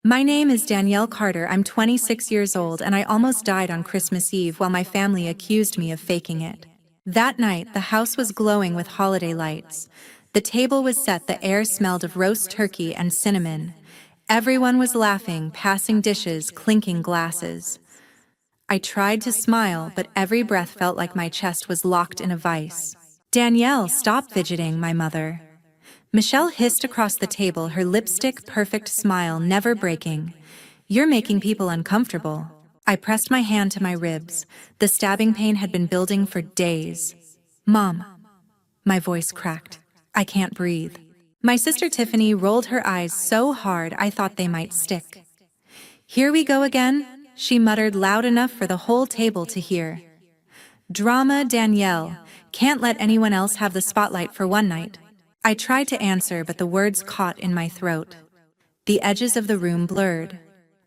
My name is Danielle Carter. I'm 26 years old and I almost died on Christmas Eve while my family accused me of faking it. That night, the house was glowing with holiday lights. The table was set, the air smelled of roast turkey and cinnamon. Everyone was laughing, passing dishes, clinking glasses. I tried to smile, but every breath felt like my chest was locked in a vice. Danielle, stop fidgeting, my mother. Michelle hissed across the table, her lipstick-perfect smile never breaking. You're making people uncomfortable. I pressed my hand to my ribs. The stabbing pain had been building for days. Mom. My voice cracked. I can't breathe. My sister Tiffany rolled her eyes so hard I thought they might stick. Here we go again, she muttered loud enough for the whole table to hear. Drama, Danielle. Can't let anyone else have the spotlight for one night. I tried to answer, but the words caught in my throat. The edges of the room blurred.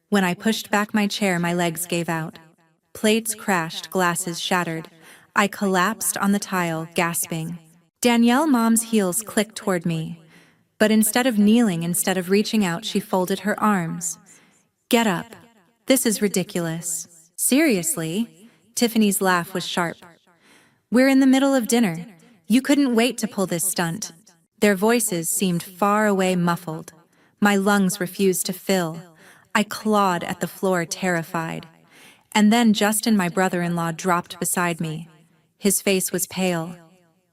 When I pushed back my chair, my legs gave out. Plates crashed, glasses shattered. I collapsed on the tile, gasping. Danielle, Mom's heels clicked toward me. But instead of kneeling, instead of reaching out, she folded her arms. Get up. This is ridiculous. Seriously? Tiffany's laugh was sharp. We're in the middle of dinner. You couldn't wait to pull this stunt. Their voices seemed far away, muffled. My lungs refused to fill. I clawed at the floor, terrified. And then Justin, my brother-in-law, dropped beside me. His face was pale.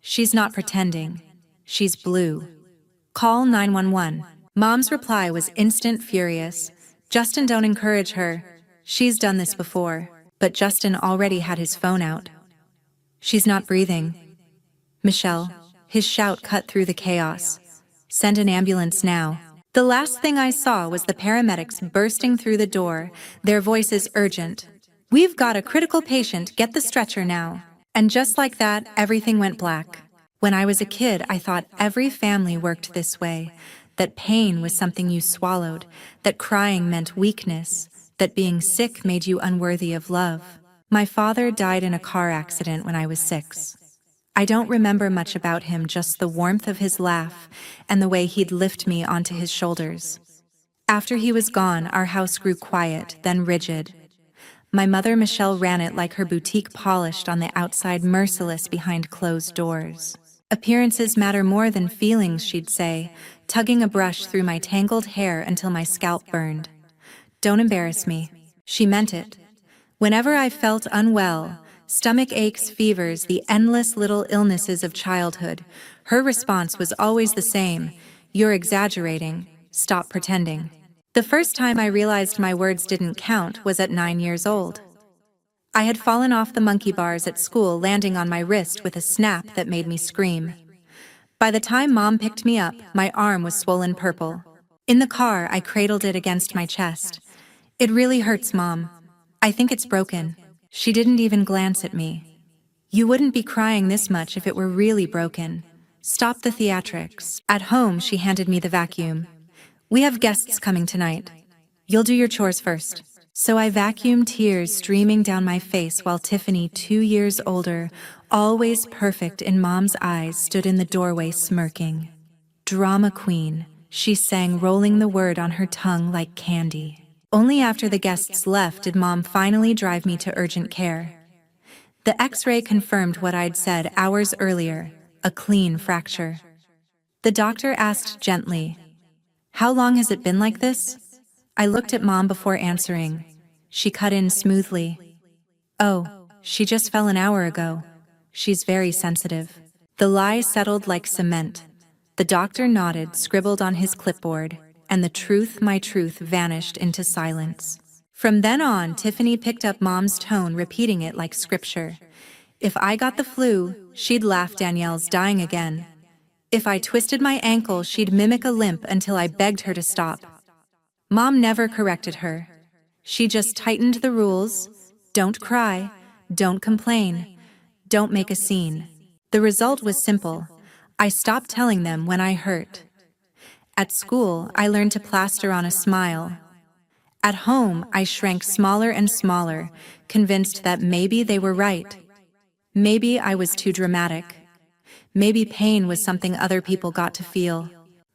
She's not pretending. She's blue. Call 911. Mom's reply was instant, furious. Justin, don't encourage her. She's done this before. But Justin already had his phone out. She's not breathing. Michelle. His shout cut through the chaos. Send an ambulance now. The last thing I saw was the paramedics bursting through the door, their voices urgent. We've got a critical patient, get the stretcher now. And just like that, everything went black. When I was a kid, I thought every family worked this way, that pain was something you swallowed, that crying meant weakness, that being sick made you unworthy of love. My father died in a car accident when I was 6. I don't remember much about him, just the warmth of his laugh and the way he'd lift me onto his shoulders. After he was gone, our house grew quiet, then rigid. My mother, Michelle, ran it like her boutique, polished on the outside, merciless behind closed doors. Appearances matter more than feelings, she'd say, tugging a brush through my tangled hair until my scalp burned. Don't embarrass me. She meant it. Whenever I felt unwell, stomach aches, fevers, the endless little illnesses of childhood, her response was always the same. You're exaggerating. Stop pretending. The first time I realized my words didn't count was at 9 years old. I had fallen off the monkey bars at school, landing on my wrist with a snap that made me scream. By the time Mom picked me up, my arm was swollen purple. In the car, I cradled it against my chest. It really hurts, Mom. I think it's broken. She didn't even glance at me. You wouldn't be crying this much if it were really broken. Stop the theatrics. At home, she handed me the vacuum. We have guests coming tonight. You'll do your chores first. So I vacuumed, tears streaming down my face while Tiffany, 2 years older, always perfect in Mom's eyes, stood in the doorway smirking. Drama queen, she sang, rolling the word on her tongue like candy. Only after the guests left did Mom finally drive me to urgent care. The X-ray confirmed what I'd said hours earlier, a clean fracture. The doctor asked gently, "How long has it been like this?" I looked at Mom before answering. She cut in smoothly. "Oh, she just fell an hour ago. She's very sensitive." The lie settled like cement. The doctor nodded, scribbled on his clipboard, and the truth, my truth, vanished into silence. From then on, Tiffany picked up Mom's tone, repeating it like scripture. If I got the flu, she'd laugh, Danielle's dying again. If I twisted my ankle, she'd mimic a limp until I begged her to stop. Mom never corrected her. She just tightened the rules. Don't cry, don't complain, don't make a scene. The result was simple. I stopped telling them when I hurt. At school, I learned to plaster on a smile. At home, I shrank smaller and smaller, convinced that maybe they were right. Maybe I was too dramatic. Maybe pain was something other people got to feel.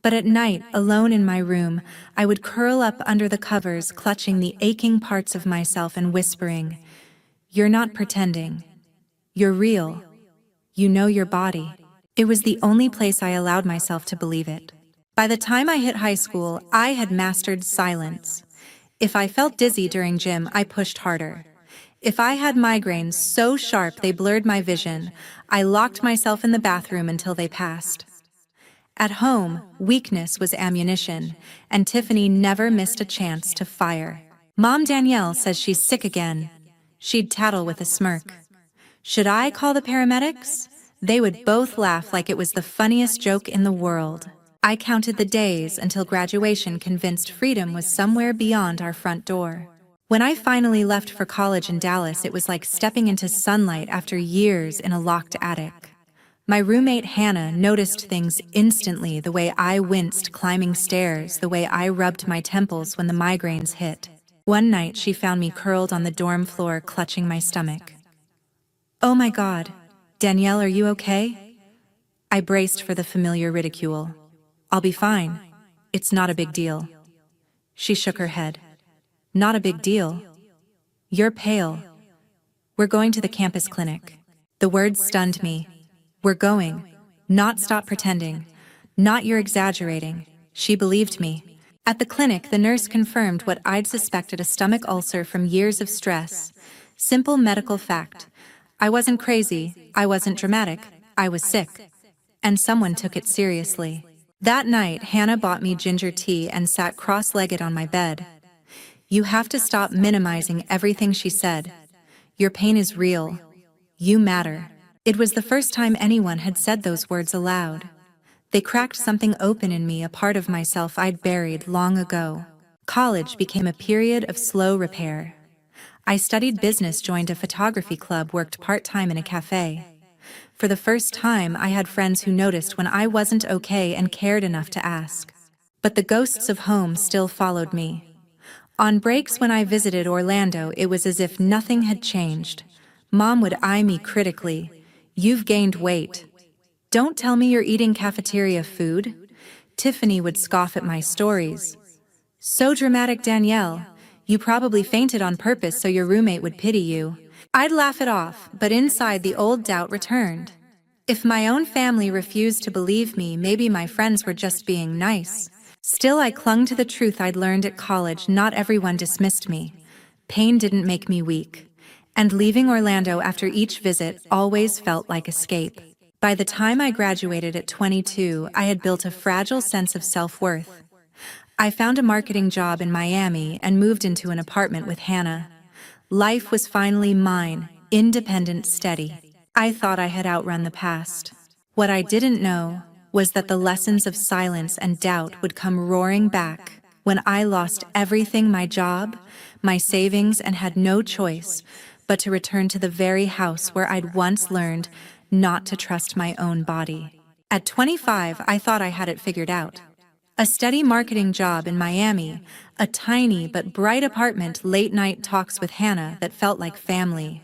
But at night, alone in my room, I would curl up under the covers, clutching the aching parts of myself and whispering, "You're not pretending. You're real. You know your body." It was the only place I allowed myself to believe it. By the time I hit high school, I had mastered silence. If I felt dizzy during gym, I pushed harder. If I had migraines so sharp they blurred my vision, I locked myself in the bathroom until they passed. At home, weakness was ammunition, and Tiffany never missed a chance to fire. Mom Danielle says she's sick again. She'd tattle with a smirk. Should I call the paramedics? They would both laugh like it was the funniest joke in the world. I counted the days until graduation, convinced freedom was somewhere beyond our front door. When I finally left for college in Dallas, it was like stepping into sunlight after years in a locked attic. My roommate Hannah noticed things instantly, the way I winced climbing stairs, the way I rubbed my temples when the migraines hit. One night she found me curled on the dorm floor, clutching my stomach. "Oh my God, Danielle, are you okay?" I braced for the familiar ridicule. "I'll be fine. It's not a big deal." She shook her head. "Not a big deal? You're pale. We're going to the campus clinic." The words stunned me. "We're going. Not stop pretending. Not you're exaggerating." She believed me. At the clinic, the nurse confirmed what I'd suspected: a stomach ulcer from years of stress. Simple medical fact. I wasn't crazy. I wasn't dramatic. I was sick. And someone took it seriously. That night, Hannah bought me ginger tea and sat cross-legged on my bed. "You have to stop minimizing everything," she said. "Your pain is real. You matter." It was the first time anyone had said those words aloud. They cracked something open in me, a part of myself I'd buried long ago. College became a period of slow repair. I studied business, joined a photography club, worked part-time in a cafe. For the first time, I had friends who noticed when I wasn't okay and cared enough to ask. But the ghosts of home still followed me. On breaks when I visited Orlando, it was as if nothing had changed. Mom would eye me critically. "You've gained weight. Don't tell me you're eating cafeteria food." Tiffany would scoff at my stories. "So dramatic, Danielle. You probably fainted on purpose so your roommate would pity you." I'd laugh it off, but inside the old doubt returned. If my own family refused to believe me, maybe my friends were just being nice. Still, I clung to the truth I'd learned at college: not everyone dismissed me. Pain didn't make me weak. And leaving Orlando after each visit always felt like escape. By the time I graduated at 22, I had built a fragile sense of self-worth. I found a marketing job in Miami and moved into an apartment with Hannah. Life was finally mine, independent, steady. I thought I had outrun the past. What I didn't know was that the lessons of silence and doubt would come roaring back when I lost everything: my job, my savings, and had no choice but to return to the very house where I'd once learned not to trust my own body. At 25, I thought I had it figured out. A steady marketing job in Miami, a tiny but bright apartment, late-night talks with Hannah that felt like family.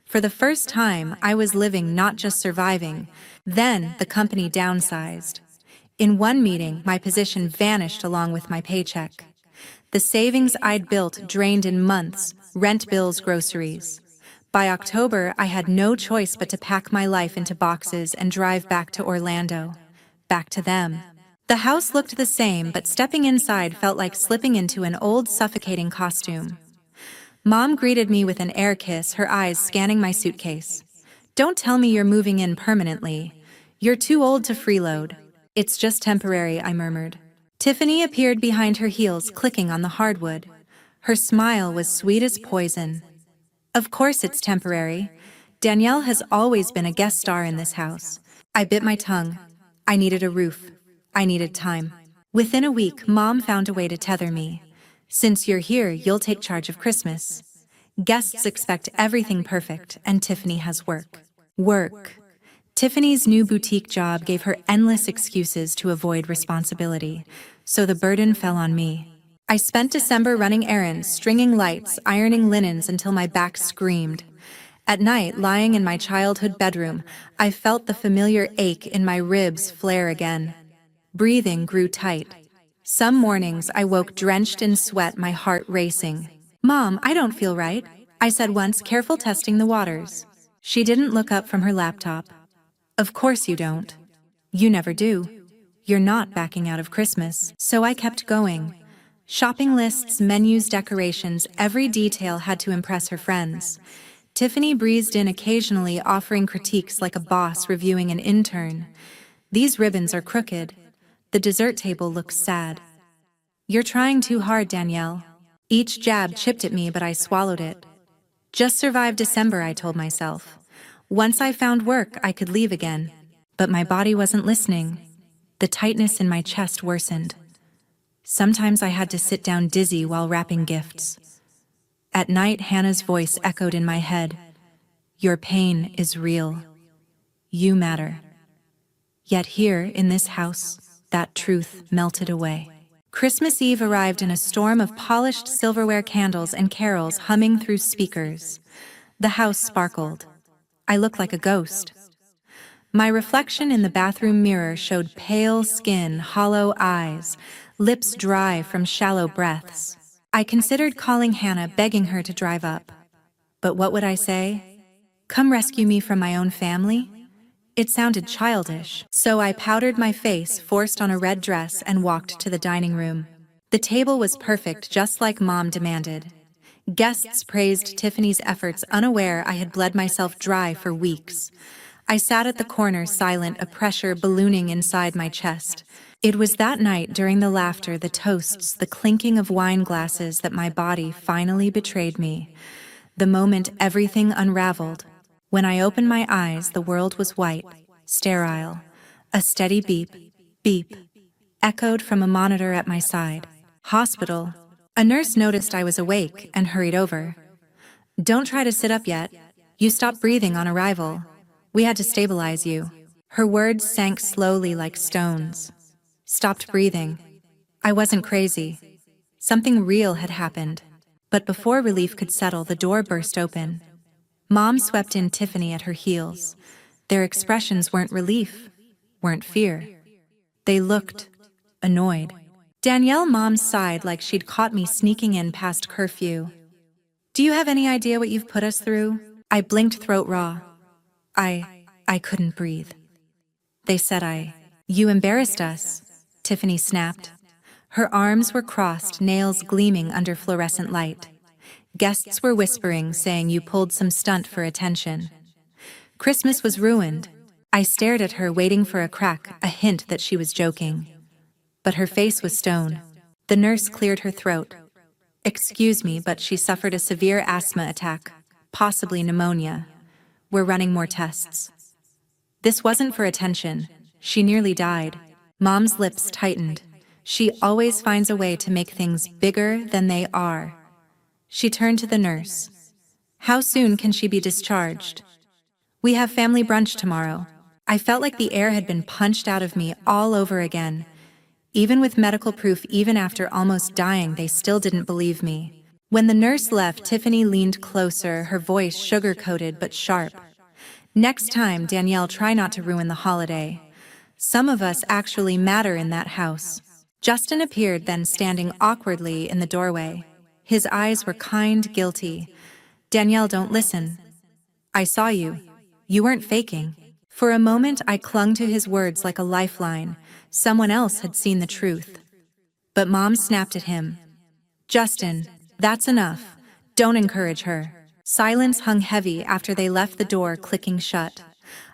For the first time, I was living, not just surviving. Then the company downsized. In one meeting, my position vanished along with my paycheck. The savings I'd built drained in months: rent, bills, groceries. By October, I had no choice but to pack my life into boxes and drive back to Orlando. Back to them. The house looked the same, but stepping inside felt like slipping into an old, suffocating costume. Mom greeted me with an air kiss, her eyes scanning my suitcase. "Don't tell me you're moving in permanently. You're too old to freeload." "It's just temporary," I murmured. Tiffany appeared behind her heels, clicking on the hardwood. Her smile was sweet as poison. "Of course it's temporary. Danielle has always been a guest star in this house." I bit my tongue. I needed a roof. I needed time. Within a week, Mom found a way to tether me. "Since you're here, you'll take charge of Christmas. Guests expect everything perfect, and Tiffany has work." Work. Tiffany's new boutique job gave her endless excuses to avoid responsibility, so the burden fell on me. I spent December running errands, stringing lights, ironing linens until my back screamed. At night, lying in my childhood bedroom, I felt the familiar ache in my ribs flare again. Breathing grew tight. Some mornings I woke drenched in sweat, my heart racing. "Mom, I don't feel right," I said once, careful testing the waters. She didn't look up from her laptop. "Of course you don't. You never do. You're not backing out of Christmas." So I kept going. Shopping lists, menus, decorations, every detail had to impress her friends. Tiffany breezed in occasionally, offering critiques like a boss reviewing an intern. "These ribbons are crooked. The dessert table looks sad." "You're trying too hard, Danielle." Each jab chipped at me, but I swallowed it. "Just survive December," I told myself. Once I found work, I could leave again. But my body wasn't listening. The tightness in my chest worsened. Sometimes I had to sit down dizzy while wrapping gifts. At night, Hannah's voice echoed in my head. "Your pain is real. You matter." Yet here, in this house, that truth melted away. Christmas Eve arrived in a storm of polished silverware, candles, and carols humming through speakers. The house sparkled. I looked like a ghost. My reflection in the bathroom mirror showed pale skin, hollow eyes, lips dry from shallow breaths. I considered calling Hannah, begging her to drive up. But what would I say? Come rescue me from my own family? It sounded childish, so I powdered my face, forced on a red dress, and walked to the dining room. The table was perfect, just like Mom demanded. Guests praised Tiffany's efforts, unaware I had bled myself dry for weeks. I sat at the corner, silent, a pressure ballooning inside my chest. It was that night, during the laughter, the toasts, the clinking of wine glasses, that my body finally betrayed me. The moment everything unraveled. When I opened my eyes, the world was white, sterile. A steady beep, beep, echoed from a monitor at my side. Hospital. A nurse noticed I was awake and hurried over. "Don't try to sit up yet. You stopped breathing on arrival. We had to stabilize you." Her words sank slowly like stones. Stopped breathing. I wasn't crazy. Something real had happened. But before relief could settle, the door burst open. Mom swept in, Tiffany at her heels. Their expressions weren't relief, weren't fear. They looked annoyed. Danielle, Mom sighed like she'd caught me sneaking in past curfew. "Do you have any idea what you've put us through?" I blinked, throat raw. I couldn't breathe. They said "You embarrassed us," Tiffany snapped. Her arms were crossed, nails gleaming under fluorescent light. Guests were whispering, saying you pulled some stunt for attention. Christmas was ruined. I stared at her, waiting for a crack, a hint that she was joking. But her face was stone. The nurse cleared her throat. "Excuse me, but she suffered a severe asthma attack, possibly pneumonia. We're running more tests." This wasn't for attention. She nearly died. Mom's lips tightened. She always finds a way to make things bigger than they are. She turned to the nurse. "How soon can she be discharged?" "We have family brunch tomorrow." I felt like the air had been punched out of me all over again. Even with medical proof, even after almost dying, they still didn't believe me. When the nurse left, Tiffany leaned closer, her voice sugar-coated but sharp. "Next time, Danielle, try not to ruin the holiday. Some of us actually matter in that house." Justin appeared then, standing awkwardly in the doorway. His eyes were kind, guilty. "Danielle, don't listen. I saw you. You weren't faking." For a moment, I clung to his words like a lifeline. Someone else had seen the truth. But Mom snapped at him. "Justin, that's enough. Don't encourage her." Silence hung heavy after they left, the door clicking shut.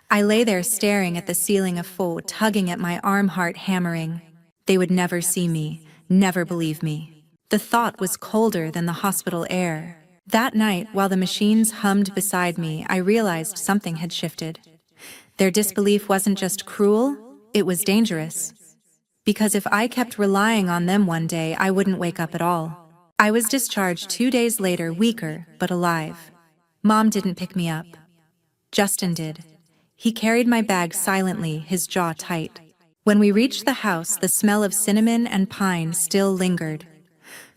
I lay there staring at the ceiling, a foe tugging at my arm, heart hammering. They would never see me, never believe me. The thought was colder than the hospital air. That night, while the machines hummed beside me, I realized something had shifted. Their disbelief wasn't just cruel, it was dangerous. Because if I kept relying on them, one day I wouldn't wake up at all. I was discharged 2 days later, weaker but alive. Mom didn't pick me up. Justin did. He carried my bag silently, his jaw tight. When we reached the house, the smell of cinnamon and pine still lingered.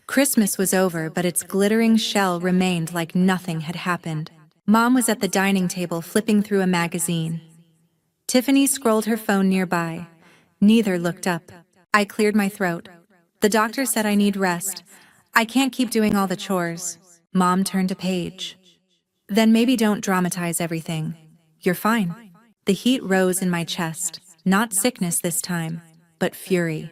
Christmas was over, but its glittering shell remained like nothing had happened. Mom was at the dining table, flipping through a magazine. Tiffany scrolled her phone nearby. Neither looked up. I cleared my throat. The doctor said I need rest. I can't keep doing all the chores. Mom turned a page. Then maybe don't dramatize everything. You're fine. The heat rose in my chest, not sickness this time, but fury.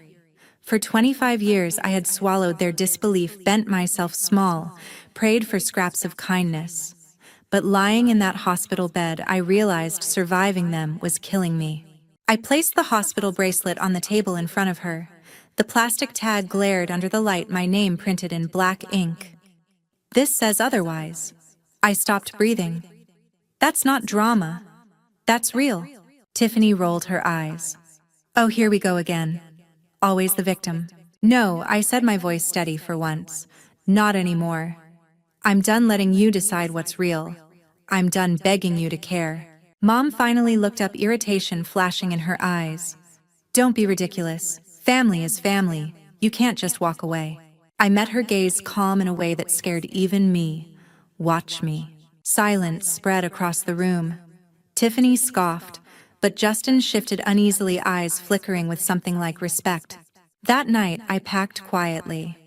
For 25 years I had swallowed their disbelief, bent myself small, prayed for scraps of kindness. But lying in that hospital bed, I realized surviving them was killing me. I placed the hospital bracelet on the table in front of her. The plastic tag glared under the light, my name printed in black ink. This says otherwise. I stopped breathing. That's not drama. That's real. Tiffany rolled her eyes. Oh, here we go again. Always the victim. No, I said, my voice steady for once. Not anymore. I'm done letting you decide what's real. I'm done begging you to care. Mom finally looked up, irritation flashing in her eyes. Don't be ridiculous. Family is family. You can't just walk away. I met her gaze, calm in a way that scared even me. Watch me. Silence spread across the room. Tiffany scoffed, but Justin shifted uneasily, eyes flickering with something like respect. That night, I packed quietly.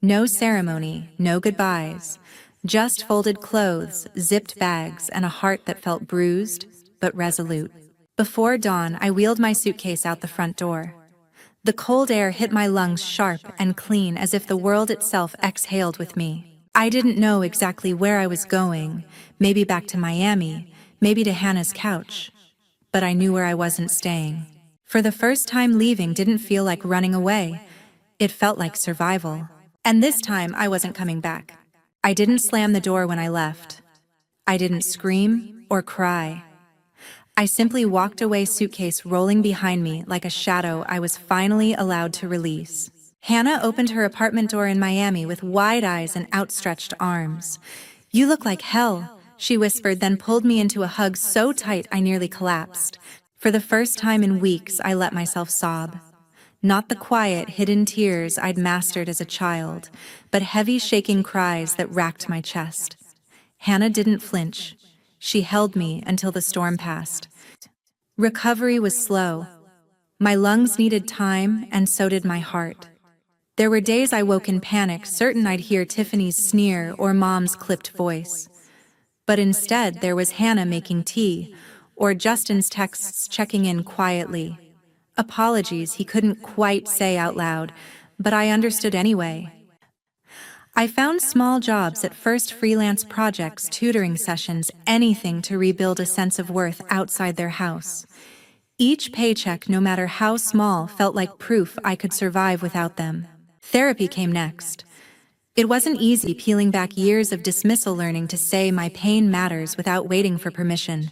No ceremony, no goodbyes. Just folded clothes, zipped bags, and a heart that felt bruised, but resolute. Before dawn, I wheeled my suitcase out the front door. The cold air hit my lungs sharp and clean, as if the world itself exhaled with me. I didn't know exactly where I was going, maybe back to Miami, maybe to Hannah's couch. But I knew where I wasn't staying. For the first time, leaving didn't feel like running away. It felt like survival. And this time, I wasn't coming back. I didn't slam the door when I left. I didn't scream or cry. I simply walked away, suitcase rolling behind me like a shadow I was finally allowed to release. Hannah opened her apartment door in Miami with wide eyes and outstretched arms. "You look like hell," she whispered, then pulled me into a hug so tight I nearly collapsed. For the first time in weeks, I let myself sob. Not the quiet, hidden tears I'd mastered as a child, but heavy, shaking cries that racked my chest. Hannah didn't flinch. She held me until the storm passed. Recovery was slow. My lungs needed time, and so did my heart. There were days I woke in panic, certain I'd hear Tiffany's sneer or Mom's clipped voice. But instead, there was Hannah making tea, or Justin's texts checking in quietly. Apologies he couldn't quite say out loud, but I understood anyway. I found small jobs at first, freelance projects, tutoring sessions, anything to rebuild a sense of worth outside their house. Each paycheck, no matter how small, felt like proof I could survive without them. Therapy came next. It wasn't easy, peeling back years of dismissal, learning to say my pain matters without waiting for permission.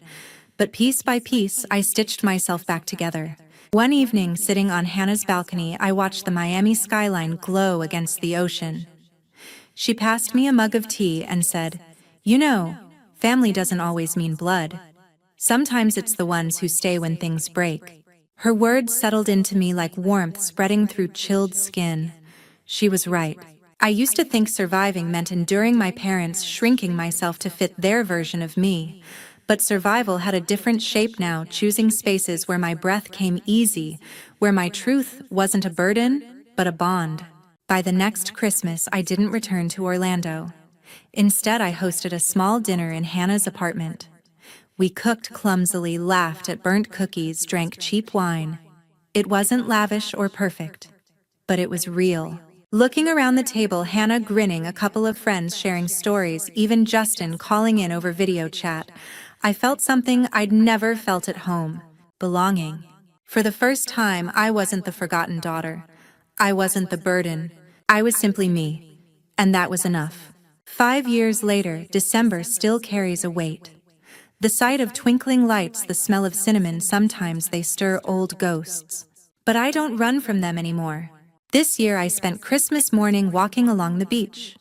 But piece by piece, I stitched myself back together. One evening, sitting on Hannah's balcony, I watched the Miami skyline glow against the ocean. She passed me a mug of tea and said, "You know, family doesn't always mean blood. Sometimes it's the ones who stay when things break." Her words settled into me like warmth spreading through chilled skin. She was right. I used to think surviving meant enduring my parents, shrinking myself to fit their version of me. But survival had a different shape now, choosing spaces where my breath came easy, where my truth wasn't a burden, but a bond. By the next Christmas, I didn't return to Orlando. Instead, I hosted a small dinner in Hannah's apartment. We cooked clumsily, laughed at burnt cookies, drank cheap wine. It wasn't lavish or perfect, but it was real. Looking around the table, Hannah grinning, a couple of friends sharing stories, even Justin calling in over video chat, I felt something I'd never felt at home: belonging. For the first time, I wasn't the forgotten daughter. I wasn't the burden. I was simply me. And that was enough. 5 years later, December still carries a weight. The sight of twinkling lights, the smell of cinnamon, sometimes they stir old ghosts. But I don't run from them anymore. This year I spent Christmas morning walking along the beach.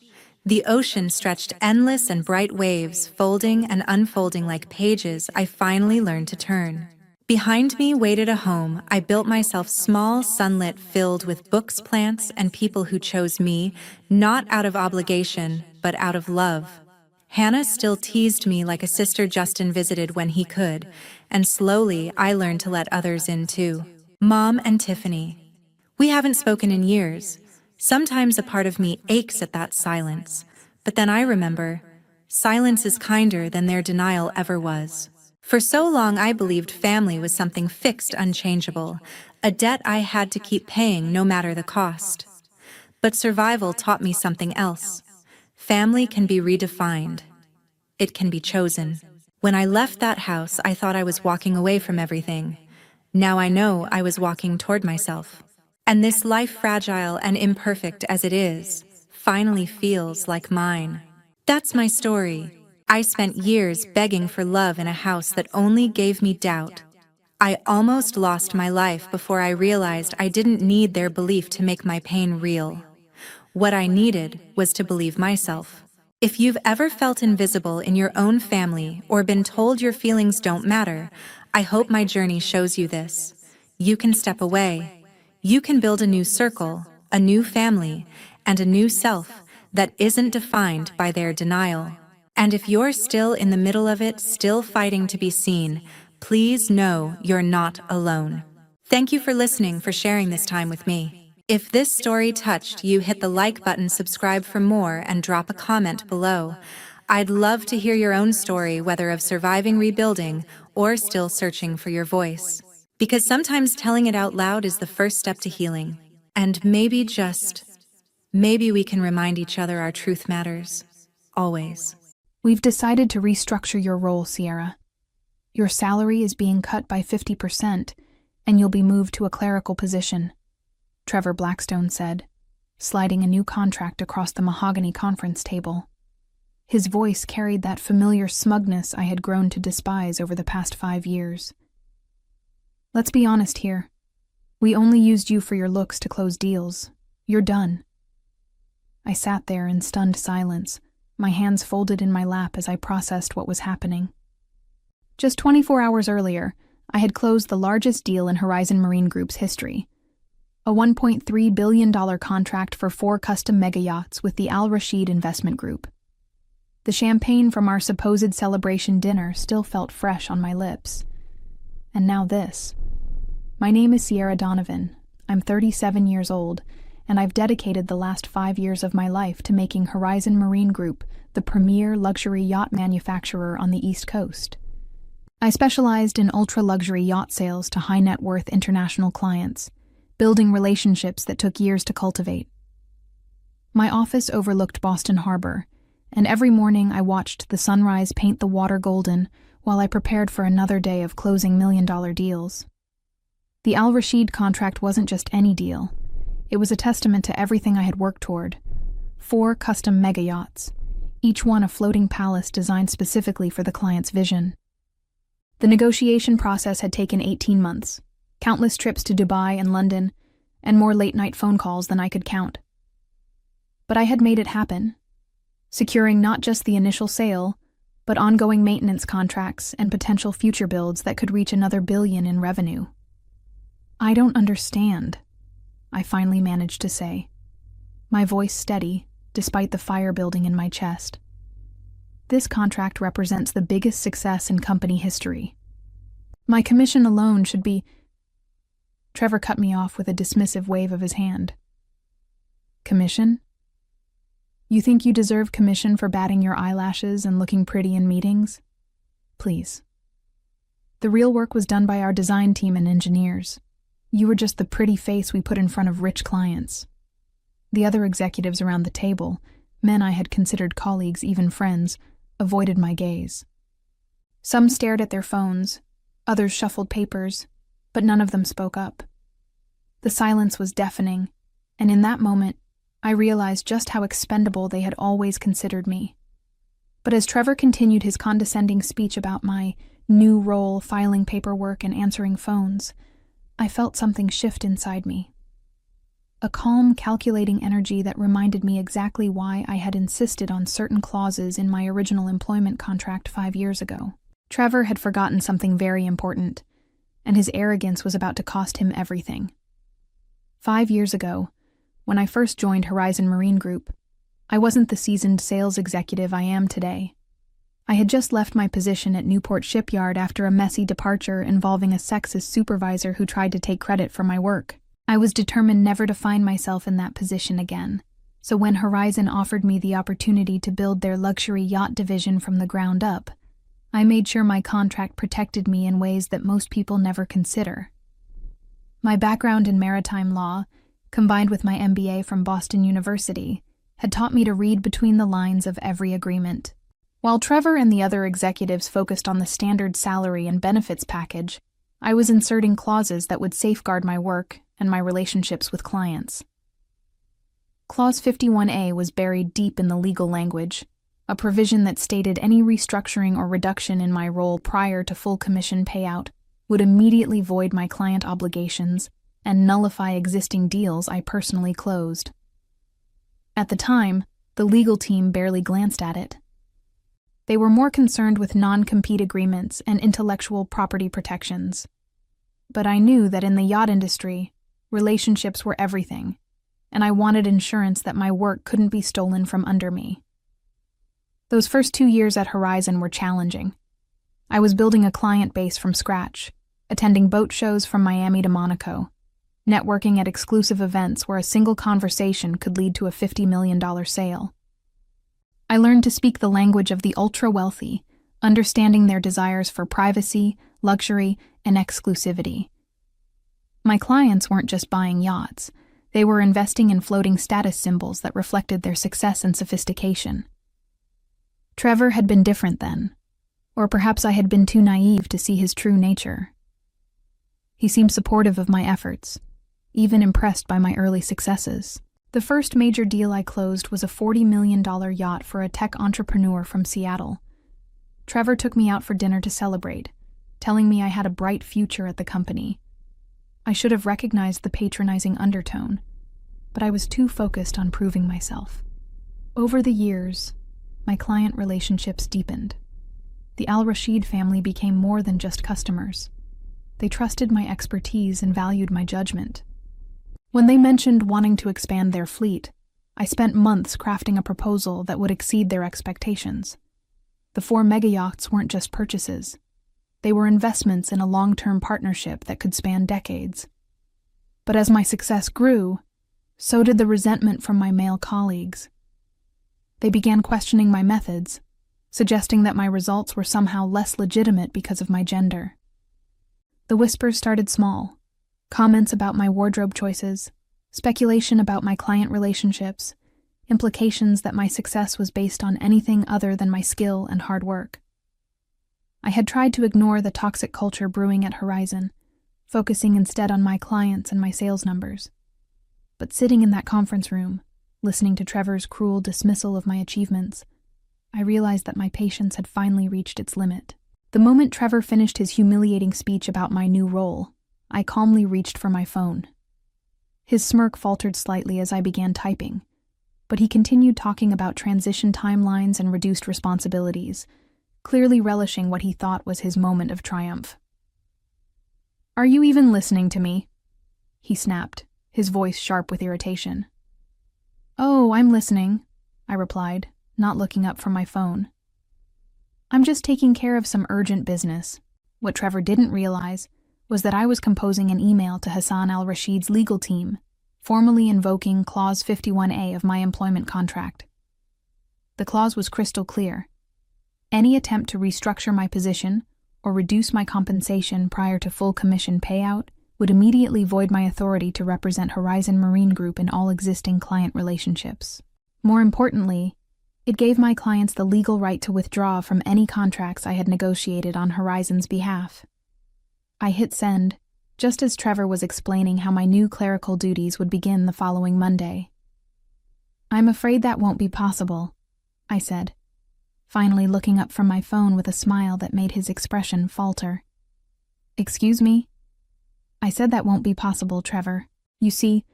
The ocean stretched endless, and bright waves folding and unfolding like pages I finally learned to turn. Behind me waited a home I built myself, small, sunlit, filled with books, plants, and people who chose me, not out of obligation, but out of love. Hannah still teased me like a sister. Justin visited when he could, and slowly I learned to let others in too. Mom and Tiffany. We haven't spoken in years. Sometimes a part of me aches at that silence, but then I remember, silence is kinder than their denial ever was. For so long I believed family was something fixed, unchangeable, a debt I had to keep paying no matter the cost. But survival taught me something else. Family can be redefined. It can be chosen. When I left that house, I thought I was walking away from everything. Now I know I was walking toward myself. And this life, fragile and imperfect as it is, finally feels like mine. That's my story. I spent years begging for love in a house that only gave me doubt. I almost lost my life before I realized I didn't need their belief to make my pain real. What I needed was to believe myself. If you've ever felt invisible in your own family or been told your feelings don't matter, I hope my journey shows you this. You can step away. You can build a new circle, a new family, and a new self that isn't defined by their denial. And if you're still in the middle of it, still fighting to be seen, please know you're not alone. Thank you for listening, for sharing this time with me. If this story touched you, hit the like button, subscribe for more, and drop a comment below. I'd love to hear your own story, whether of surviving, rebuilding, or still searching for your voice. Because sometimes telling it out loud is the first step to healing. And maybe, just maybe, we can remind each other our truth matters. Always. We've decided to restructure your role, Sierra. Your salary is being cut by 50%, and you'll be moved to a clerical position, Trevor Blackstone said, sliding a new contract across the mahogany conference table. His voice carried that familiar smugness I had grown to despise over the past 5 years. Let's be honest here. We only used you for your looks to close deals. You're done. I sat there in stunned silence, my hands folded in my lap as I processed what was happening. Just 24 hours earlier, I had closed the largest deal in Horizon Marine Group's history. A $1.3 billion contract for 4 custom mega yachts with the Al Rashid Investment Group. The champagne from our supposed celebration dinner still felt fresh on my lips. And now this. My name is Sierra Donovan. I'm 37 years old, and I've dedicated the last 5 years of my life to making Horizon Marine Group the premier luxury yacht manufacturer on the East Coast. I specialized in ultra-luxury yacht sales to high-net-worth international clients, building relationships that took years to cultivate. My office overlooked Boston Harbor, and every morning I watched the sunrise paint the water golden while I prepared for another day of closing million-dollar deals. The Al Rashid contract wasn't just any deal. It was a testament to everything I had worked toward. 4 custom mega yachts, each one a floating palace designed specifically for the client's vision. The negotiation process had taken 18 months. Countless trips to Dubai and London, and more late-night phone calls than I could count. But I had made it happen, securing not just the initial sale, but ongoing maintenance contracts and potential future builds that could reach another $1 billion in revenue. I don't understand, I finally managed to say, my voice steady despite the fire building in my chest. This contract represents the biggest success in company history. My commission alone should be... Trevor cut me off with a dismissive wave of his hand. Commission? You think you deserve commission for batting your eyelashes and looking pretty in meetings? Please. The real work was done by our design team and engineers. You were just the pretty face we put in front of rich clients. The other executives around the table, men I had considered colleagues, even friends, avoided my gaze. Some stared at their phones, others shuffled papers, but none of them spoke up. The silence was deafening, and in that moment, I realized just how expendable they had always considered me. But as Trevor continued his condescending speech about my new role, filing paperwork and answering phones, I felt something shift inside me. A calm, calculating energy that reminded me exactly why I had insisted on certain clauses in my original employment contract 5 years ago. Trevor had forgotten something very important, and his arrogance was about to cost him everything. 5 years ago, when I first joined Horizon Marine Group, I wasn't the seasoned sales executive I am today. I had just left my position at Newport Shipyard after a messy departure involving a sexist supervisor who tried to take credit for my work. I was determined never to find myself in that position again. So when Horizon offered me the opportunity to build their luxury yacht division from the ground up, I made sure my contract protected me in ways that most people never consider. My background in maritime law, combined with my MBA from Boston University, had taught me to read between the lines of every agreement. While Trevor and the other executives focused on the standard salary and benefits package, I was inserting clauses that would safeguard my work and my relationships with clients. Clause 51A was buried deep in the legal language, a provision that stated any restructuring or reduction in my role prior to full commission payout would immediately void my client obligations and nullify existing deals I personally closed. At the time, the legal team barely glanced at it. They were more concerned with non-compete agreements and intellectual property protections. But I knew that in the yacht industry, relationships were everything, and I wanted insurance that my work couldn't be stolen from under me. Those first 2 years at Horizon were challenging. I was building a client base from scratch, attending boat shows from Miami to Monaco, networking at exclusive events where a single conversation could lead to a $50 million sale. I learned to speak the language of the ultra-wealthy, understanding their desires for privacy, luxury, and exclusivity. My clients weren't just buying yachts, they were investing in floating status symbols that reflected their success and sophistication. Trevor had been different then, or perhaps I had been too naive to see his true nature. He seemed supportive of my efforts, even impressed by my early successes. The first major deal I closed was a $40 million yacht for a tech entrepreneur from Seattle. Trevor took me out for dinner to celebrate, telling me I had a bright future at the company. I should have recognized the patronizing undertone, but I was too focused on proving myself. Over the years, my client relationships deepened. The Al-Rashid family became more than just customers. They trusted my expertise and valued my judgment. When they mentioned wanting to expand their fleet, I spent months crafting a proposal that would exceed their expectations. The 4 megayachts weren't just purchases. They were investments in a long-term partnership that could span decades. But as my success grew, so did the resentment from my male colleagues. They began questioning my methods, suggesting that my results were somehow less legitimate because of my gender. The whispers started small. Comments about my wardrobe choices, speculation about my client relationships, implications that my success was based on anything other than my skill and hard work. I had tried to ignore the toxic culture brewing at Horizon, focusing instead on my clients and my sales numbers. But sitting in that conference room, listening to Trevor's cruel dismissal of my achievements, I realized that my patience had finally reached its limit. The moment Trevor finished his humiliating speech about my new role, I calmly reached for my phone. His smirk faltered slightly as I began typing, but he continued talking about transition timelines and reduced responsibilities, clearly relishing what he thought was his moment of triumph. "Are you even listening to me?" he snapped, his voice sharp with irritation. "Oh, I'm listening," I replied, not looking up from my phone. "I'm just taking care of some urgent business." What Trevor didn't realize was that I was composing an email to Hassan al-Rashid's legal team, formally invoking Clause 51A of my employment contract. The clause was crystal clear. Any attempt to restructure my position or reduce my compensation prior to full commission payout would immediately void my authority to represent Horizon Marine Group in all existing client relationships. More importantly, it gave my clients the legal right to withdraw from any contracts I had negotiated on Horizon's behalf. I hit send, just as Trevor was explaining how my new clerical duties would begin the following Monday. "I'm afraid that won't be possible," I said, finally looking up from my phone with a smile that made his expression falter. "Excuse me?" "I said that won't be possible, Trevor. You see,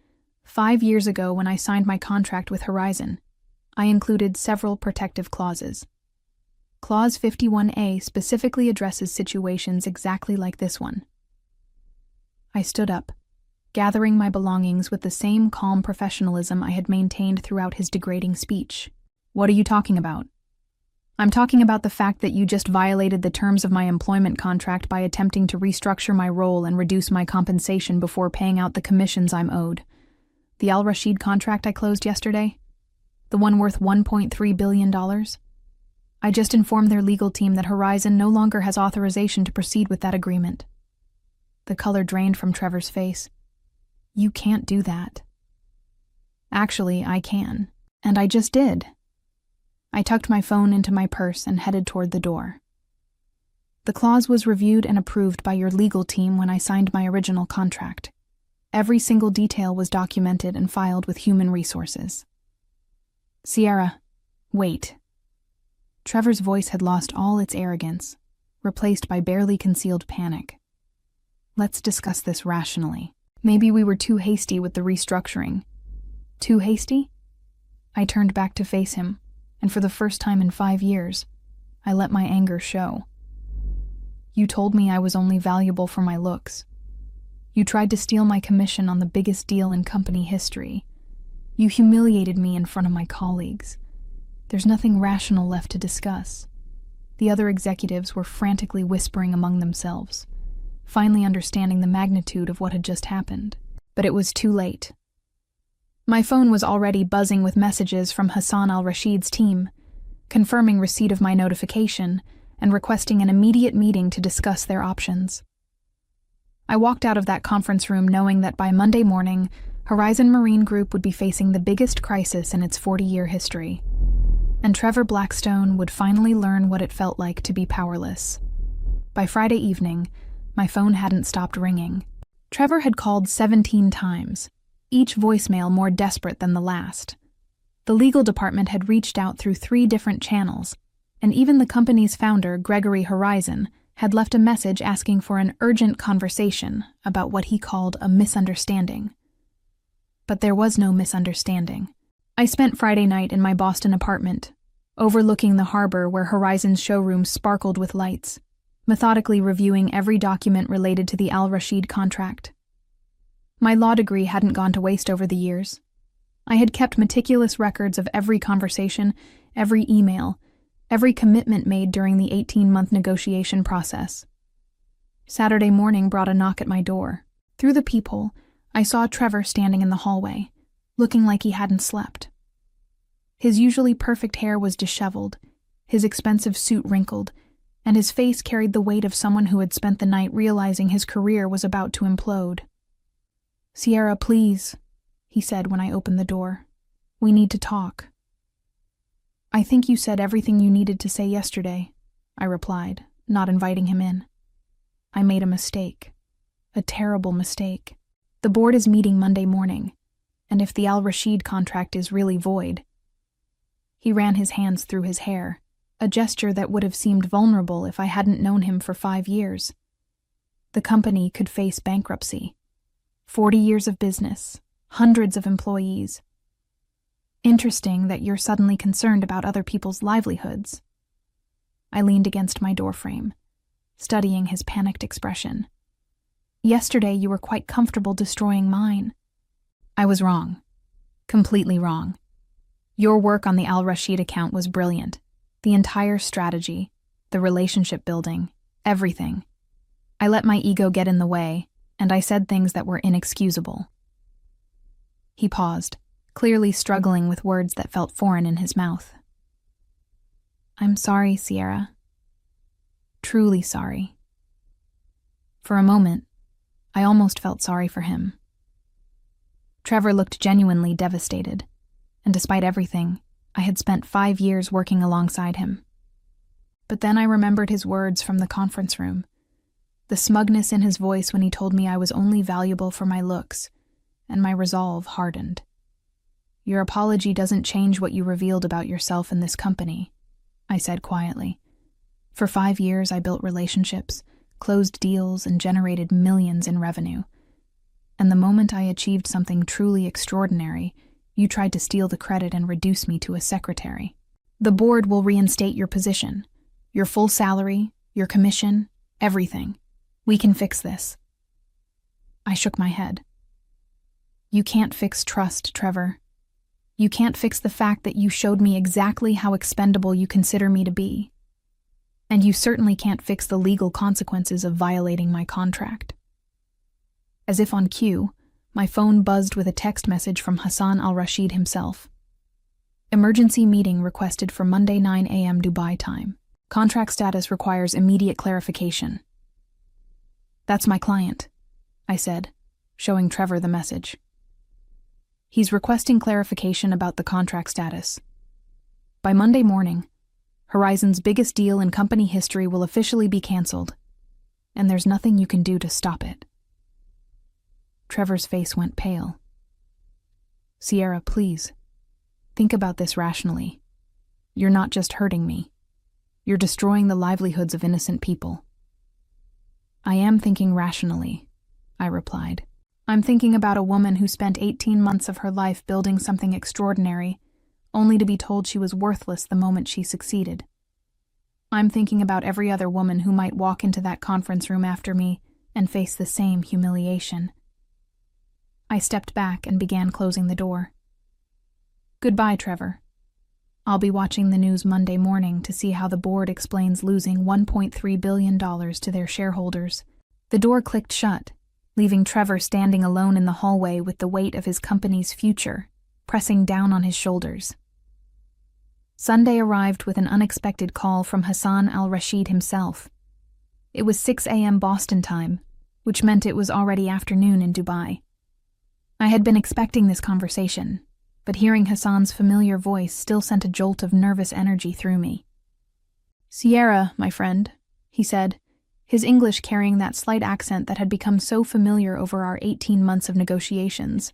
5 years ago when I signed my contract with Horizon, I included several protective clauses. Clause 51A specifically addresses situations exactly like this one." I stood up, gathering my belongings with the same calm professionalism I had maintained throughout his degrading speech. "What are you talking about?" I'm talking about the fact that you just violated the terms of my employment contract by attempting to restructure my role and reduce my compensation before paying out the commissions I'm owed. The Al Rashid contract I closed yesterday? The one worth $1.3 billion? I just informed their legal team that Horizon no longer has authorization to proceed with that agreement. The color drained from Trevor's face. You can't do that. Actually, I can. And I just did. I tucked my phone into my purse and headed toward the door. The clause was reviewed and approved by your legal team when I signed my original contract. Every single detail was documented and filed with human resources. Sierra, wait. Trevor's voice had lost all its arrogance, replaced by barely concealed panic. Let's discuss this rationally. Maybe we were too hasty with the restructuring. Too hasty? I turned back to face him, and for the first time in 5 years, I let my anger show. You told me I was only valuable for my looks. You tried to steal my commission on the biggest deal in company history. You humiliated me in front of my colleagues. There's nothing rational left to discuss. The other executives were frantically whispering among themselves, finally understanding the magnitude of what had just happened. But it was too late. My phone was already buzzing with messages from Hassan al-Rashid's team, confirming receipt of my notification and requesting an immediate meeting to discuss their options. I walked out of that conference room knowing that by Monday morning, Horizon Marine Group would be facing the biggest crisis in its 40-year history, and Trevor Blackstone would finally learn what it felt like to be powerless. By Friday evening, my phone hadn't stopped ringing. Trevor had called 17 times, each voicemail more desperate than the last. The legal department had reached out through 3 different channels, and even the company's founder, Gregory Horizon, had left a message asking for an urgent conversation about what he called a misunderstanding. But there was no misunderstanding. I spent Friday night in my Boston apartment, overlooking the harbor where Horizon's showroom sparkled with lights, methodically reviewing every document related to the Al Rashid contract. My law degree hadn't gone to waste over the years. I had kept meticulous records of every conversation, every email, every commitment made during the 18-month negotiation process. Saturday morning brought a knock at my door. Through the peephole, I saw Trevor standing in the hallway, looking like he hadn't slept. His usually perfect hair was disheveled, his expensive suit wrinkled, and his face carried the weight of someone who had spent the night realizing his career was about to implode. "Sierra, please," he said when I opened the door. "We need to talk." "I think you said everything you needed to say yesterday," I replied, not inviting him in. "I made a mistake. A terrible mistake. The board is meeting Monday morning, and if the Al Rashid contract is really void..." He ran his hands through his hair, a gesture that would have seemed vulnerable if I hadn't known him for 5 years. The company could face bankruptcy. 40 years of business, hundreds of employees. Interesting that you're suddenly concerned about other people's livelihoods. I leaned against my doorframe, studying his panicked expression. Yesterday you were quite comfortable destroying mine. I was wrong. Completely wrong. Your work on the Al Rashid account was brilliant. The entire strategy, the relationship building, everything. I let my ego get in the way, and I said things that were inexcusable. He paused, clearly struggling with words that felt foreign in his mouth. "I'm sorry, Sierra. Truly sorry." For a moment, I almost felt sorry for him. Trevor looked genuinely devastated, and despite everything, I had spent 5 years working alongside him. But then I remembered his words from the conference room, the smugness in his voice when he told me I was only valuable for my looks, and my resolve hardened. "Your apology doesn't change what you revealed about yourself in this company," I said quietly. "For 5 years I built relationships, closed deals, and generated millions in revenue. And the moment I achieved something truly extraordinary, you tried to steal the credit and reduce me to a secretary. The board will reinstate your position, your full salary, your commission, everything. We can fix this." I shook my head. "You can't fix trust, Trevor. You can't fix the fact that you showed me exactly how expendable you consider me to be. And you certainly can't fix the legal consequences of violating my contract. As if on cue, my phone buzzed with a text message from Hassan al-Rashid himself. Emergency meeting requested for Monday 9 a.m. Dubai time. Contract status requires immediate clarification. That's my client, I said, showing Trevor the message. He's requesting clarification about the contract status. By Monday morning, Horizon's biggest deal in company history will officially be canceled, and there's nothing you can do to stop it. Trevor's face went pale. Sierra, please, think about this rationally. You're not just hurting me. You're destroying the livelihoods of innocent people. I am thinking rationally, I replied. I'm thinking about a woman who spent 18 months of her life building something extraordinary, only to be told she was worthless the moment she succeeded. I'm thinking about every other woman who might walk into that conference room after me and face the same humiliation. I stepped back and began closing the door. Goodbye, Trevor. I'll be watching the news Monday morning to see how the board explains losing $1.3 billion to their shareholders. The door clicked shut, leaving Trevor standing alone in the hallway with the weight of his company's future pressing down on his shoulders. Sunday arrived with an unexpected call from Hassan al-Rashid himself. It was 6 a.m. Boston time, which meant it was already afternoon in Dubai. I had been expecting this conversation, but hearing Hassan's familiar voice still sent a jolt of nervous energy through me. Sierra, my friend, he said, his English carrying that slight accent that had become so familiar over our 18 months of negotiations.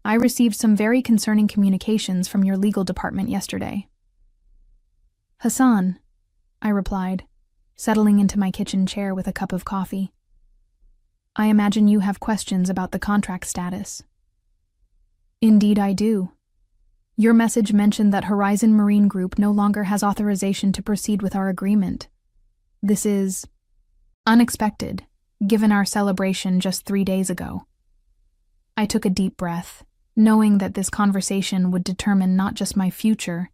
I received some very concerning communications from your legal department yesterday. Hassan, I replied, settling into my kitchen chair with a cup of coffee. I imagine you have questions about the contract status. Indeed I do. Your message mentioned that Horizon Marine Group no longer has authorization to proceed with our agreement. This is unexpected, given our celebration just 3 days ago. I took a deep breath, knowing that this conversation would determine not just my future,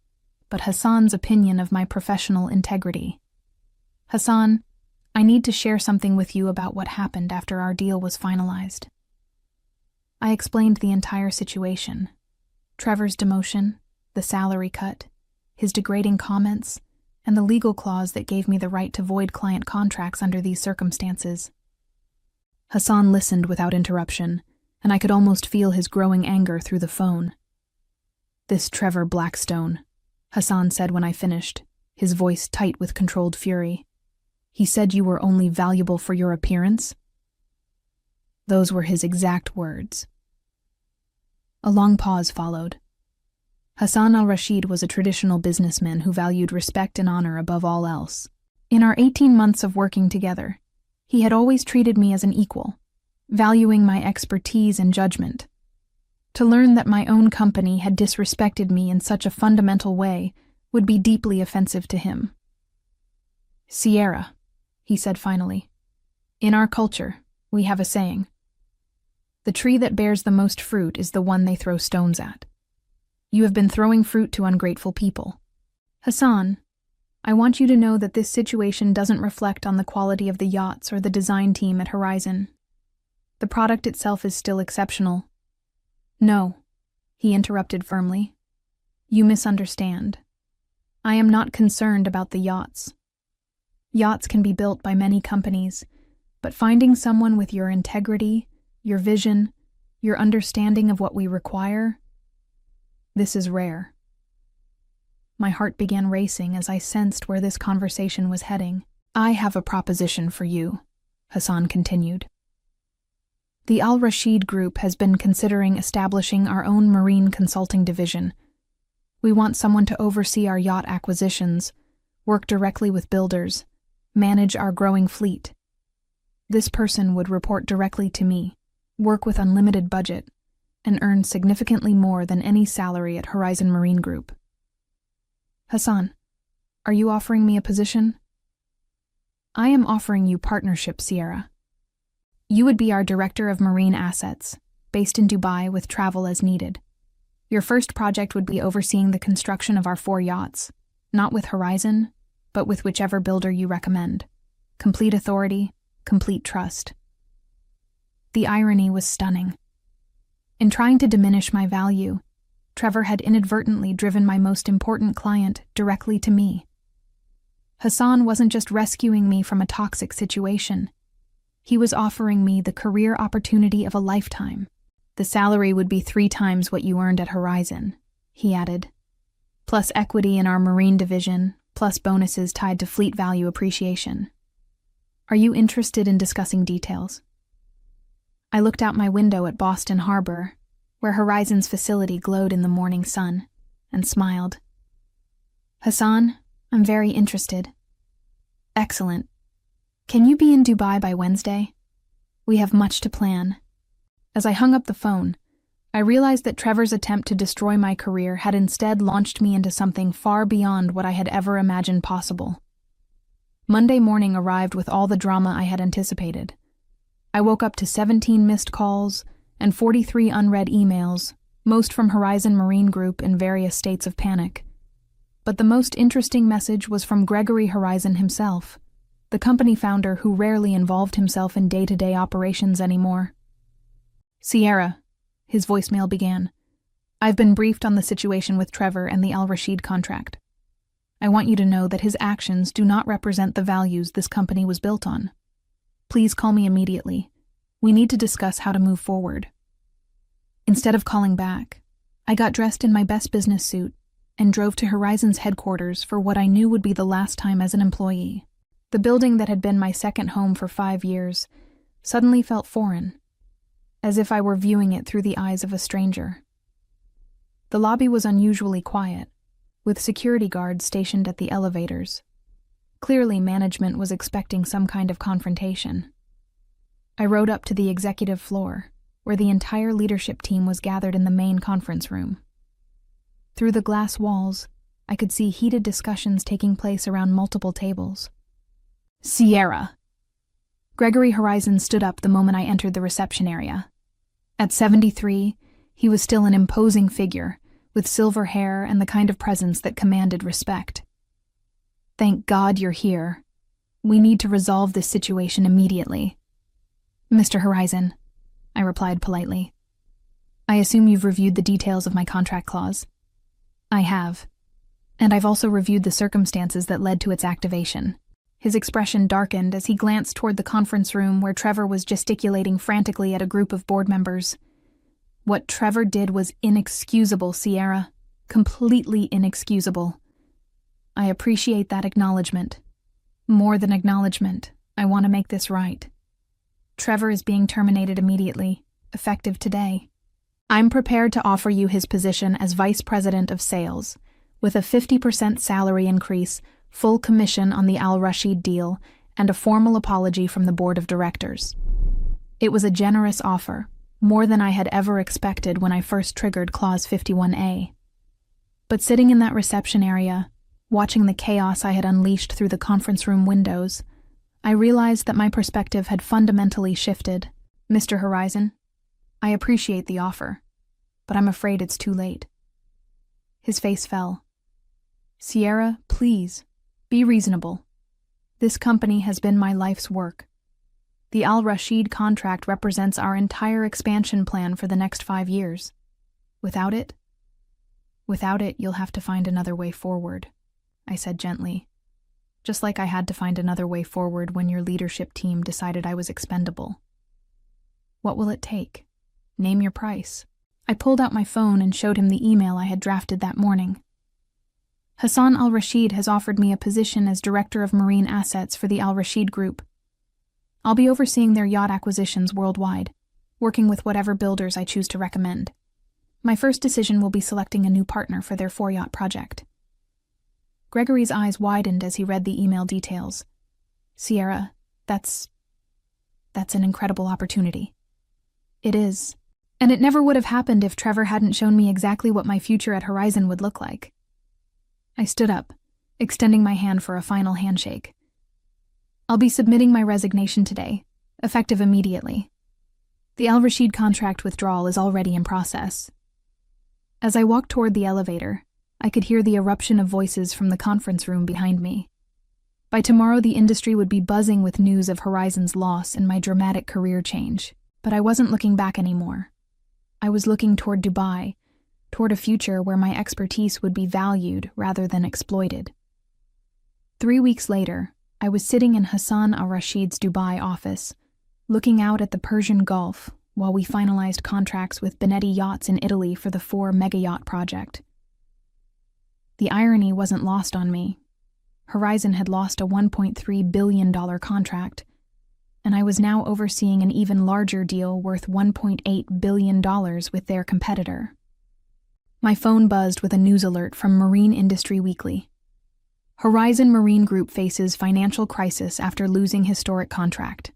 but Hassan's opinion of my professional integrity. Hassan, I need to share something with you about what happened after our deal was finalized. I explained the entire situation. Trevor's demotion, the salary cut, his degrading comments, and the legal clause that gave me the right to void client contracts under these circumstances. Hassan listened without interruption, and I could almost feel his growing anger through the phone. This Trevor Blackstone, Hassan said when I finished, his voice tight with controlled fury. He said you were only valuable for your appearance? Those were his exact words. A long pause followed. Hassan al-Rashid was a traditional businessman who valued respect and honor above all else. In our 18 months of working together, he had always treated me as an equal, valuing my expertise and judgment. To learn that my own company had disrespected me in such a fundamental way would be deeply offensive to him. Sierra, he said finally, in our culture, we have a saying. The tree that bears the most fruit is the one they throw stones at. You have been throwing fruit to ungrateful people. Hassan, I want you to know that this situation doesn't reflect on the quality of the yachts or the design team at Horizon. The product itself is still exceptional. No, he interrupted firmly. You misunderstand. I am not concerned about the yachts. Yachts can be built by many companies, but finding someone with your integrity, your vision, your understanding of what we require, this is rare. My heart began racing as I sensed where this conversation was heading. I have a proposition for you, Hassan continued. The Al-Rashid Group has been considering establishing our own marine consulting division. We want someone to oversee our yacht acquisitions, work directly with builders, manage our growing fleet. This person would report directly to me, work with unlimited budget, and earn significantly more than any salary at Horizon Marine Group. Hassan, are you offering me a position? I am offering you partnership, Sierra. You would be our director of marine assets, based in Dubai with travel as needed. Your first project would be overseeing the construction of our 4 yachts, not with Horizon, but with whichever builder you recommend. Complete authority, complete trust. The irony was stunning. In trying to diminish my value, Trevor had inadvertently driven my most important client directly to me. Hassan wasn't just rescuing me from a toxic situation. He was offering me the career opportunity of a lifetime. The salary would be 3 times what you earned at Horizon, he added, plus equity in our marine division, plus bonuses tied to fleet value appreciation. Are you interested in discussing details? I looked out my window at Boston Harbor, where Horizon's facility glowed in the morning sun, and smiled. Hassan, I'm very interested. Excellent. Can you be in Dubai by Wednesday? We have much to plan. As I hung up the phone, I realized that Trevor's attempt to destroy my career had instead launched me into something far beyond what I had ever imagined possible. Monday morning arrived with all the drama I had anticipated. I woke up to 17 missed calls and 43 unread emails, most from Horizon Marine Group in various states of panic. But the most interesting message was from Gregory Horizon himself, the company founder who rarely involved himself in day-to-day operations anymore. Sierra, his voicemail began, I've been briefed on the situation with Trevor and the Al Rashid contract. I want you to know that his actions do not represent the values this company was built on. Please call me immediately. We need to discuss how to move forward. Instead of calling back, I got dressed in my best business suit and drove to Horizon's headquarters for what I knew would be the last time as an employee. The building that had been my second home for 5 years suddenly felt foreign, as if I were viewing it through the eyes of a stranger. The lobby was unusually quiet, with security guards stationed at the elevators. Clearly, management was expecting some kind of confrontation. I rode up to the executive floor, where the entire leadership team was gathered in the main conference room. Through the glass walls, I could see heated discussions taking place around multiple tables. Sierra! Gregory Horizon stood up the moment I entered the reception area. At 73, he was still an imposing figure, with silver hair and the kind of presence that commanded respect. Thank God you're here. We need to resolve this situation immediately. Mr. Horizon, I replied politely. I assume you've reviewed the details of my contract clause. I have. And I've also reviewed the circumstances that led to its activation. His expression darkened as he glanced toward the conference room where Trevor was gesticulating frantically at a group of board members. What Trevor did was inexcusable, Sierra. Completely inexcusable. I appreciate that acknowledgement. More than acknowledgement, I want to make this right. Trevor is being terminated immediately, effective today. I'm prepared to offer you his position as Vice President of Sales, with a 50% salary increase, full commission on the Al Rashid deal, and a formal apology from the board of directors. It was a generous offer, more than I had ever expected when I first triggered Clause 51A. But sitting in that reception area, watching the chaos I had unleashed through the conference room windows, I realized that my perspective had fundamentally shifted. Mr. Horizon, I appreciate the offer, but I'm afraid it's too late. His face fell. Sierra, please, be reasonable. This company has been my life's work. The Al Rashid contract represents our entire expansion plan for the next 5 years. Without it, you'll have to find another way forward, I said gently. Just like I had to find another way forward when your leadership team decided I was expendable. What will it take? Name your price. I pulled out my phone and showed him the email I had drafted that morning. Hassan Al Rashid has offered me a position as Director of Marine Assets for the Al Rashid Group. I'll be overseeing their yacht acquisitions worldwide, working with whatever builders I choose to recommend. My first decision will be selecting a new partner for their 4-yacht project. Gregory's eyes widened as he read the email details. Sierra, that's an incredible opportunity. It is. And it never would have happened if Trevor hadn't shown me exactly what my future at Horizon would look like. I stood up, extending my hand for a final handshake. I'll be submitting my resignation today, effective immediately. The Al Rashid contract withdrawal is already in process. As I walked toward the elevator, I could hear the eruption of voices from the conference room behind me. By tomorrow, the industry would be buzzing with news of Horizon's loss and my dramatic career change. But I wasn't looking back anymore. I was looking toward Dubai, toward a future where my expertise would be valued rather than exploited. 3 weeks later, I was sitting in Hassan al-Rashid's Dubai office, looking out at the Persian Gulf while we finalized contracts with Benetti Yachts in Italy for the 4 mega-yacht project. The irony wasn't lost on me. Horizon had lost a $1.3 billion contract, and I was now overseeing an even larger deal worth $1.8 billion with their competitor. My phone buzzed with a news alert from Marine Industry Weekly. Horizon Marine Group faces financial crisis after losing historic contract.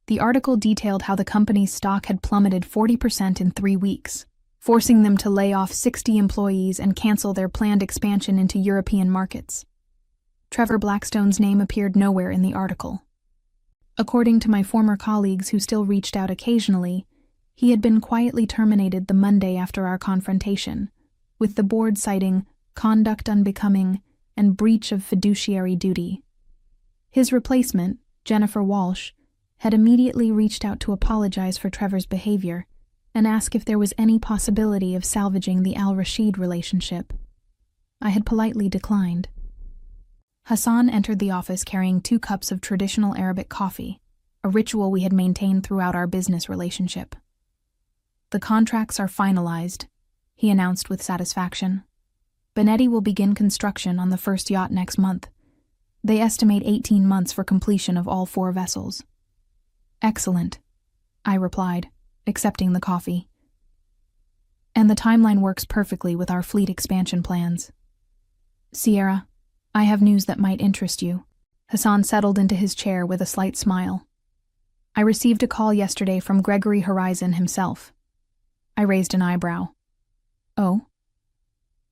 The article detailed how the company's stock had plummeted 40% in 3 weeks, forcing them to lay off 60 employees and cancel their planned expansion into European markets. Trevor Blackstone's name appeared nowhere in the article. According to my former colleagues who still reached out occasionally, he had been quietly terminated the Monday after our confrontation, with the board citing conduct unbecoming and breach of fiduciary duty. His replacement, Jennifer Walsh, had immediately reached out to apologize for Trevor's behavior and ask if there was any possibility of salvaging the Al-Rashid relationship. I had politely declined. Hassan entered the office carrying 2 cups of traditional Arabic coffee, a ritual we had maintained throughout our business relationship. "The contracts are finalized," he announced with satisfaction. "Benetti will begin construction on the first yacht next month. They estimate 18 months for completion of all 4 vessels." "Excellent," I replied, accepting the coffee. "And the timeline works perfectly with our fleet expansion plans. Sierra, I have news that might interest you." Hassan settled into his chair with a slight smile. "I received a call yesterday from Gregory Horizon himself." I raised an eyebrow. "Oh?"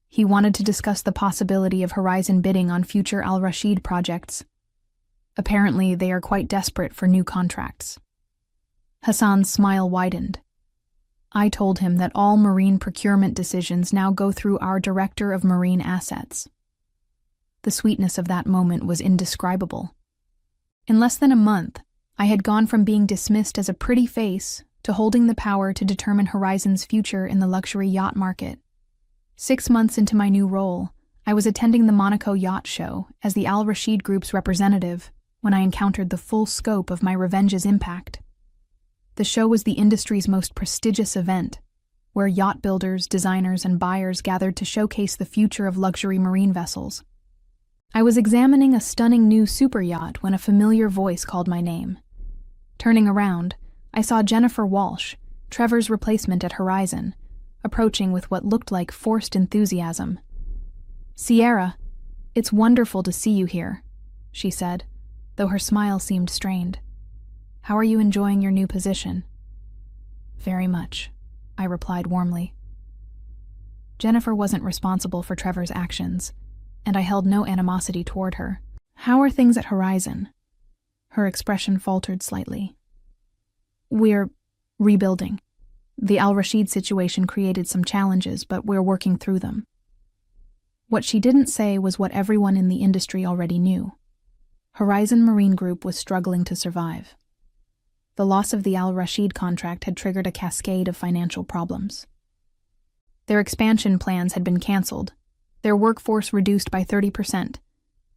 "He wanted to discuss the possibility of Horizon bidding on future Al-Rashid projects. Apparently, they are quite desperate for new contracts." Hassan's smile widened. I told him that all marine procurement decisions now go through our Director of Marine Assets. The sweetness of that moment was indescribable. In less than a month, I had gone from being dismissed as a pretty face to holding the power to determine Horizon's future in the luxury yacht market. 6 months into my new role, I was attending the Monaco Yacht Show as the Al-Rashid Group's representative when I encountered the full scope of my revenge's impact. The show was the industry's most prestigious event, where yacht builders, designers, and buyers gathered to showcase the future of luxury marine vessels. I was examining a stunning new super yacht when a familiar voice called my name. Turning around, I saw Jennifer Walsh, Trevor's replacement at Horizon, approaching with what looked like forced enthusiasm. "Sierra, it's wonderful to see you here," she said, though her smile seemed strained. "How are you enjoying your new position?" "Very much," I replied warmly. Jennifer wasn't responsible for Trevor's actions, and I held no animosity toward her. "How are things at Horizon?" Her expression faltered slightly. "We're rebuilding. The Al-Rashid situation created some challenges, but we're working through them." What she didn't say was what everyone in the industry already knew. Horizon Marine Group was struggling to survive. The loss of the Al-Rashid contract had triggered a cascade of financial problems. Their expansion plans had been canceled, their workforce reduced by 30%,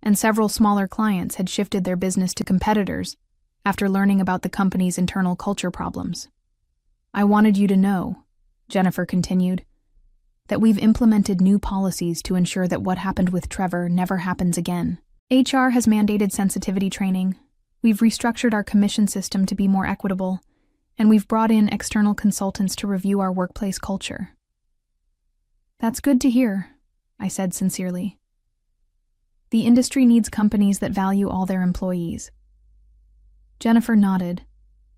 and several smaller clients had shifted their business to competitors after learning about the company's internal culture problems. "I wanted you to know," Jennifer continued, "that we've implemented new policies to ensure that what happened with Trevor never happens again. HR has mandated sensitivity training, we've restructured our commission system to be more equitable, and we've brought in external consultants to review our workplace culture." "That's good to hear," I said sincerely. "The industry needs companies that value all their employees." Jennifer nodded,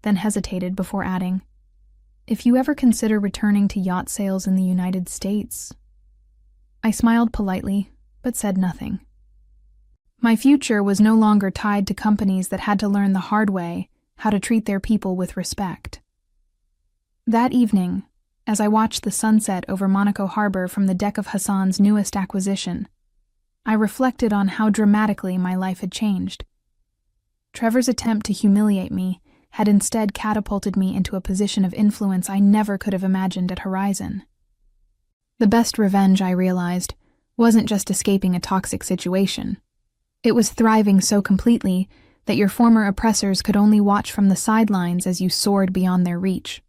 then hesitated before adding, "If you ever consider returning to yacht sales in the United States..." I smiled politely, but said nothing. My future was no longer tied to companies that had to learn the hard way how to treat their people with respect. That evening, as I watched the sunset over Monaco Harbor from the deck of Hassan's newest acquisition. I reflected on how dramatically my life had changed. Trevor's attempt to humiliate me had instead catapulted me into a position of influence I never could have imagined at Horizon. The best revenge, I realized, wasn't just escaping a toxic situation. It was thriving so completely that your former oppressors could only watch from the sidelines as you soared beyond their reach.